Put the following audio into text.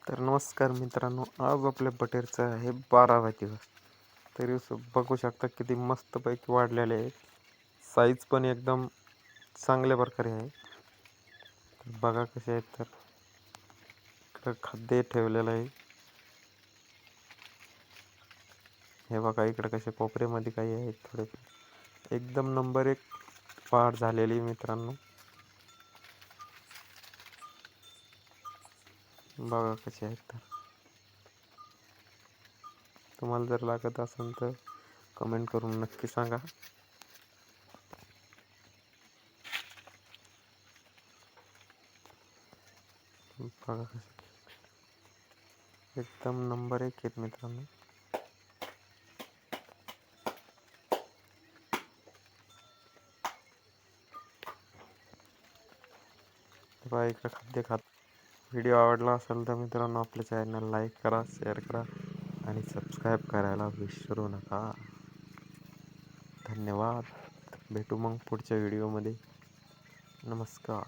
तर नमस्कार मित्रांनो, आज आपल्या बटेरचा आहे 12वा दिवस. तरी बघू शकता किती मस्तपैकी वाढलेले आहे. साईज पण एकदम चांगल्या प्रकारे आहे. तर बघा कसे आहेत. तर इकडं खाद्य ठेवलेलं आहे. हे बघा इकडे कसे कोपऱ्यामध्ये काही आहेत थोडे. एकदम नंबर 1 वाढ झालेली मित्रांनो. बघा कसे आहेत. तर तुम्हाला जर लागत असेल तर कमेंट करून नक्की सांगा. बघा कसे एकदम नंबर 1 आहेत मित्रांनो. बघा इकडे खाद्य खात. व्हिडिओ आवडला असेल तर मित्रांनो आपल्या चॅनल लाईक करा, शेअर करा आणि सबस्क्राईब करायला विसरू नका. धन्यवाद. भेटू मग पुढच्या व्हिडिओमध्ये. नमस्कार.